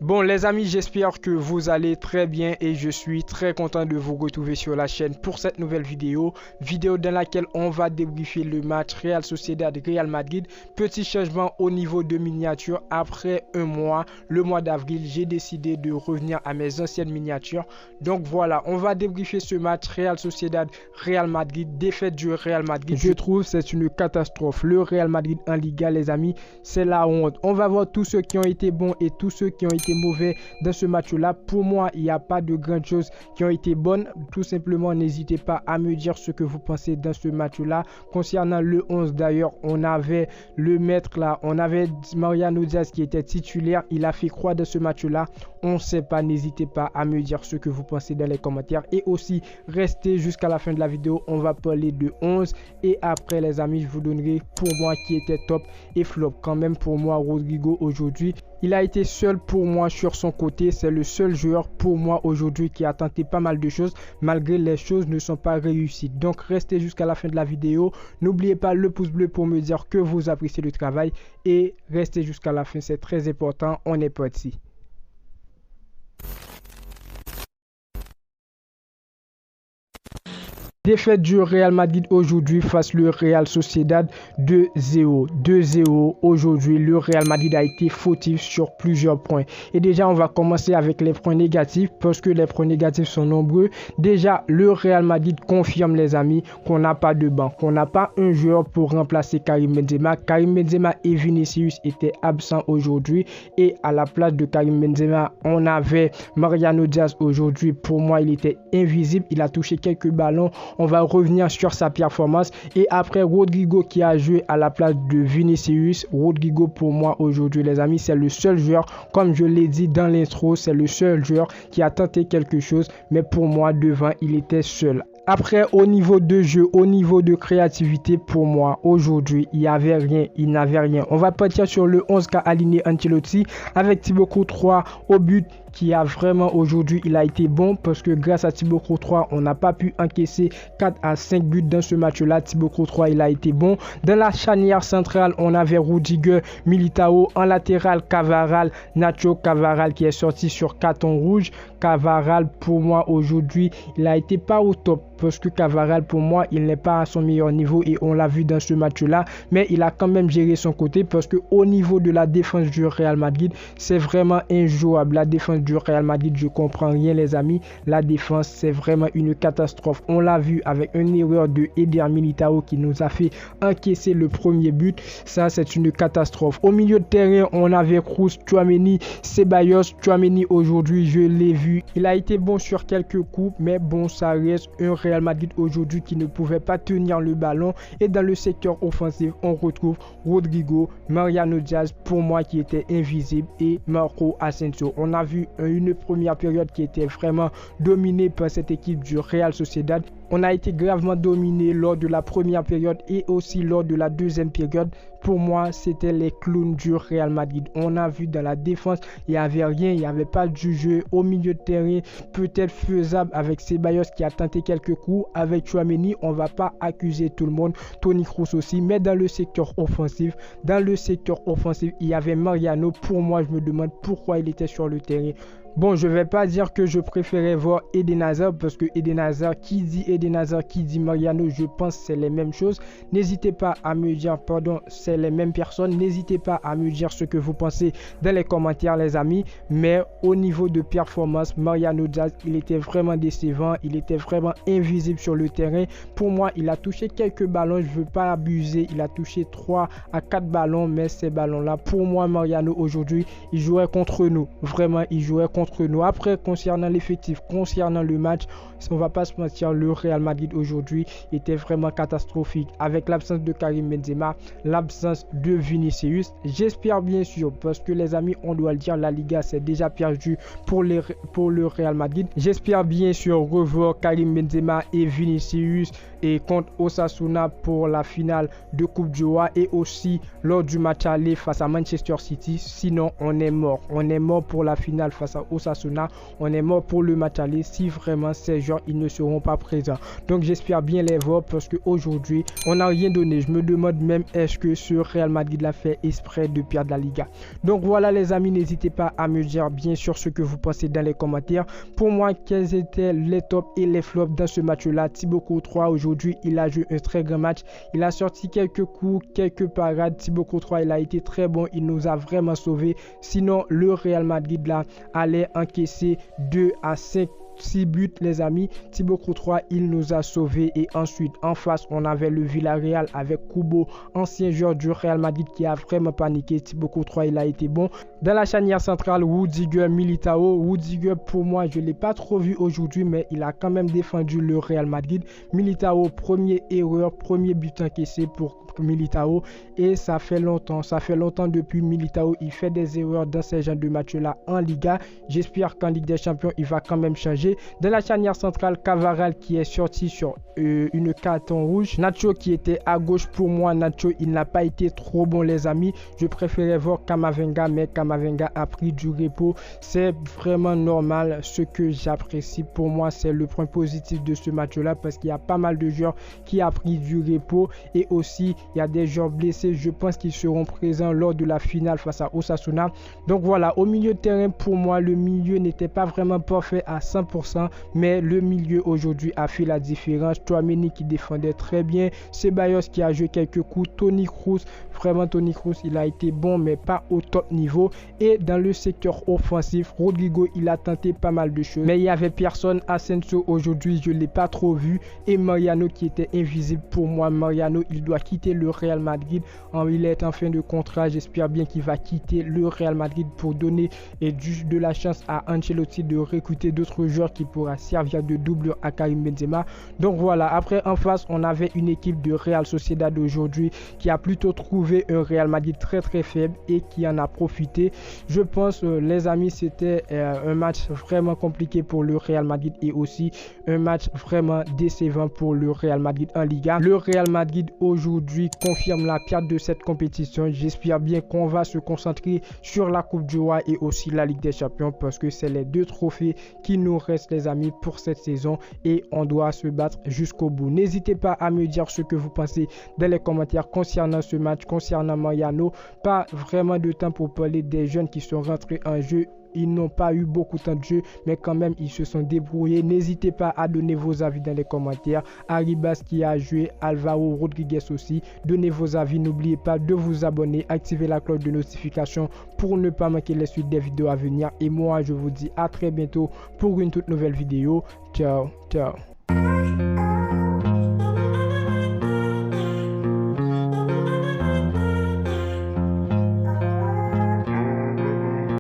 Bon les amis, j'espère que vous allez très bien et je suis très content de vous retrouver sur la chaîne pour cette nouvelle vidéo dans laquelle on va débriefer le match Real Sociedad-Real Madrid. Petit changement au niveau de miniature, après un mois, le mois d'avril, j'ai décidé de revenir à mes anciennes miniatures. Donc voilà, on va débriefer ce match Real Sociedad-Real Madrid, défaite du Real Madrid. Je trouve c'est une catastrophe. Le Real Madrid en Liga, les amis, c'est la honte. On va voir tous ceux qui ont été bons et tous ceux qui ont été mauvais dans ce match-là. Pour moi, il n'y a pas de grandes choses qui ont été bonnes. Tout simplement, n'hésitez pas à me dire ce que vous pensez dans ce match-là. Concernant le 11, d'ailleurs, on avait le maître là, on avait Mariano Diaz qui était titulaire. Il a fait quoi dans ce match-là? On ne sait pas. N'hésitez pas à me dire ce que vous pensez dans les commentaires. Et aussi, restez jusqu'à la fin de la vidéo. On va parler de 11. Et après, les amis, je vous donnerai pour moi qui était top et flop. Quand même, pour moi, Rodrigo aujourd'hui, il a été seul pour moi sur son côté. C'est le seul joueur pour moi aujourd'hui qui a tenté pas mal de choses malgré les choses ne sont pas réussies. Donc restez jusqu'à la fin de la vidéo. N'oubliez pas le pouce bleu pour me dire que vous appréciez le travail et restez jusqu'à la fin, c'est très important. On est parti. Défaite du Real Madrid aujourd'hui face au Real Sociedad 2-0. 2-0 aujourd'hui. Le Real Madrid a été fautif sur plusieurs points. Et déjà, on va commencer avec les points négatifs parce que les points négatifs sont nombreux. Déjà, le Real Madrid confirme, les amis, qu'on n'a pas de banc, qu'on n'a pas un joueur pour remplacer Karim Benzema. Karim Benzema et Vinicius étaient absents aujourd'hui. Et à la place de Karim Benzema, on avait Mariano Diaz aujourd'hui. Pour moi, il était invisible. Il a touché quelques ballons. On va revenir sur sa performance. Et après, Rodrigo qui a joué à la place de Vinicius. Rodrigo, pour moi, aujourd'hui, les amis, c'est le seul joueur, comme je l'ai dit dans l'intro, c'est le seul joueur qui a tenté quelque chose. Mais pour moi, devant, il était seul. Après, au niveau de jeu, au niveau de créativité, pour moi, aujourd'hui, il n'y avait rien, il n'avait rien. On va partir sur le 11 qu'a aligné Ancelotti avec Thibaut Courtois au but, qui a vraiment aujourd'hui, il a été bon parce que grâce à Thibaut Courtois, on n'a pas pu encaisser 4 à 5 buts dans ce match-là. Thibaut Courtois, il a été bon. Dans la charnière centrale, on avait Rudiger, Militao. En latéral, Cavaral, Nacho Cavaral qui est sorti sur carton rouge. Cavaral, pour moi, aujourd'hui, il a été pas au top parce que Cavaral, pour moi, il n'est pas à son meilleur niveau et on l'a vu dans ce match-là. Mais il a quand même géré son côté parce que au niveau de la défense du Real Madrid, c'est vraiment injouable. La défense du Real Madrid, je comprends rien, les amis. La défense, c'est vraiment une catastrophe. On l'a vu avec une erreur de Eder Militao qui nous a fait encaisser le premier but. Ça, c'est une catastrophe. Au milieu de terrain, on avait Kroos, Tchouaméni, Ceballos. Tchouaméni, aujourd'hui, je l'ai vu. Il a été bon sur quelques coups, mais bon, ça reste un Real Madrid aujourd'hui qui ne pouvait pas tenir le ballon. Et dans le secteur offensif, on retrouve Rodrigo, Mariano Diaz, pour moi, qui était invisible, et Marco Asensio. On a vu une première période qui était vraiment dominée par cette équipe du Real Sociedad. On a été gravement dominé lors de la première période et aussi lors de la deuxième période. Pour moi, c'était les clowns du Real Madrid. On a vu dans la défense, il n'y avait rien, il n'y avait pas du jeu. Au milieu de terrain, peut-être faisable avec Ceballos qui a tenté quelques coups. Avec Tchouaméni, on ne va pas accuser tout le monde. Toni Kroos aussi. Mais dans le secteur offensif, il y avait Mariano. Pour moi, je me demande pourquoi il était sur le terrain. Bon, je ne vais pas dire que je préférais voir Eden Hazard parce que Eden Hazard, qui dit Eden Hazard, qui dit Mariano, je pense que c'est les mêmes choses. N'hésitez pas à me dire, pardon, c'est les mêmes personnes. N'hésitez pas à me dire ce que vous pensez dans les commentaires, les amis. Mais au niveau de performance, Mariano Diaz, il était vraiment décevant. Il était vraiment invisible sur le terrain. Pour moi, il a touché quelques ballons. Je ne veux pas abuser. Il a touché 3 à 4 ballons. Mais ces ballons-là, pour moi, Mariano, aujourd'hui, il jouait contre nous. Vraiment, il jouait contre nous. Après, concernant l'effectif, concernant le match, on va pas se mentir, le Real Madrid aujourd'hui était vraiment catastrophique avec l'absence de Karim Benzema, l'absence de Vinicius. J'espère bien sûr, parce que les amis, on doit le dire, la Liga c'est déjà perdu pour le Real Madrid. J'espère bien sûr revoir Karim Benzema et Vinicius et contre Osasuna pour la finale de Coupe du Roi et aussi lors du match aller face à Manchester City. Sinon, on est mort. On est mort pour la finale face à Osasuna. On est mort pour le match aller si vraiment ces gens ils ne seront pas présents. Donc j'espère bien les voir parce qu'aujourd'hui, on n'a rien donné. Je me demande même est-ce que ce Real Madrid l'a fait exprès de perdre la Liga. Donc voilà les amis, n'hésitez pas à me dire bien sûr ce que vous pensez dans les commentaires. Pour moi, quels étaient les tops et les flops dans ce match-là. Thibaut Courtois aujourd'hui, il a joué un très grand match. Il a sorti quelques coups, quelques parades. Thibaut Courtois, il a été très bon. Il nous a vraiment sauvés. Sinon, le Real Madrid là allait encaisser 2 à 5 6 buts les amis. Thibaut Courtois il nous a sauvés et ensuite en face on avait le Villarreal avec Kubo, ancien joueur du Real Madrid qui a vraiment paniqué. Thibaut Courtois il a été bon. Dans la charnière centrale, Rudiger, Militao. Rudiger pour moi je l'ai pas trop vu aujourd'hui mais il a quand même défendu le Real Madrid. Militao, première erreur, premier but encaissé pour Militao et ça fait longtemps depuis Militao il fait des erreurs dans ces genres de matchs là en Liga. J'espère qu'en Ligue des Champions il va quand même changer. Dans la charnière centrale, Cavaral qui est sorti sur une carton rouge. Nacho qui était à gauche. Pour moi Nacho il n'a pas été trop bon les amis. Je préférais voir Camavinga mais Camavinga a pris du repos. C'est vraiment normal. Ce que j'apprécie pour moi c'est le point positif de ce match là parce qu'il y a pas mal de joueurs qui a pris du repos et aussi il y a des joueurs blessés. Je pense qu'ils seront présents lors de la finale face à Osasuna. Donc voilà, au milieu de terrain pour moi le milieu n'était pas vraiment parfait à 100% mais le milieu aujourd'hui a fait la différence. Tchouaméni qui défendait très bien, Ceballos qui a joué quelques coups, Toni Kroos, vraiment Toni Kroos il a été bon mais pas au top niveau. Et dans le secteur offensif, Rodrigo il a tenté pas mal de choses mais il y avait personne. Asensio aujourd'hui je l'ai pas trop vu et Mariano qui était invisible. Pour moi Mariano il doit quitter le Real Madrid. Il est en fin de contrat, j'espère bien qu'il va quitter le Real Madrid pour donner de la chance à Ancelotti de recruter d'autres joueurs qui pourra servir de doublure à Karim Benzema. Donc voilà, après en face on avait une équipe de Real Sociedad aujourd'hui qui a plutôt trouvé un Real Madrid très faible et qui en a profité. Je pense les amis c'était un match vraiment compliqué pour le Real Madrid et aussi un match vraiment décevant pour le Real Madrid en Liga. Le Real Madrid aujourd'hui confirme la perte de cette compétition. J'espère bien qu'on va se concentrer sur la Coupe du Roi et aussi la Ligue des Champions parce que c'est les deux trophées qui nous restent les amis pour cette saison et on doit se battre jusqu'au bout. N'hésitez pas à me dire ce que vous pensez dans les commentaires concernant ce match, concernant Mariano. Pas vraiment de temps pour parler des jeunes qui sont rentrés en jeu. Ils n'ont pas eu beaucoup de temps de jeu, mais quand même, ils se sont débrouillés. N'hésitez pas à donner vos avis dans les commentaires. Arribas qui a joué, Alvaro Rodriguez aussi. Donnez vos avis. N'oubliez pas de vous abonner, activer la cloche de notification pour ne pas manquer les suites des vidéos à venir. Et moi, je vous dis à très bientôt pour une toute nouvelle vidéo. Ciao, ciao.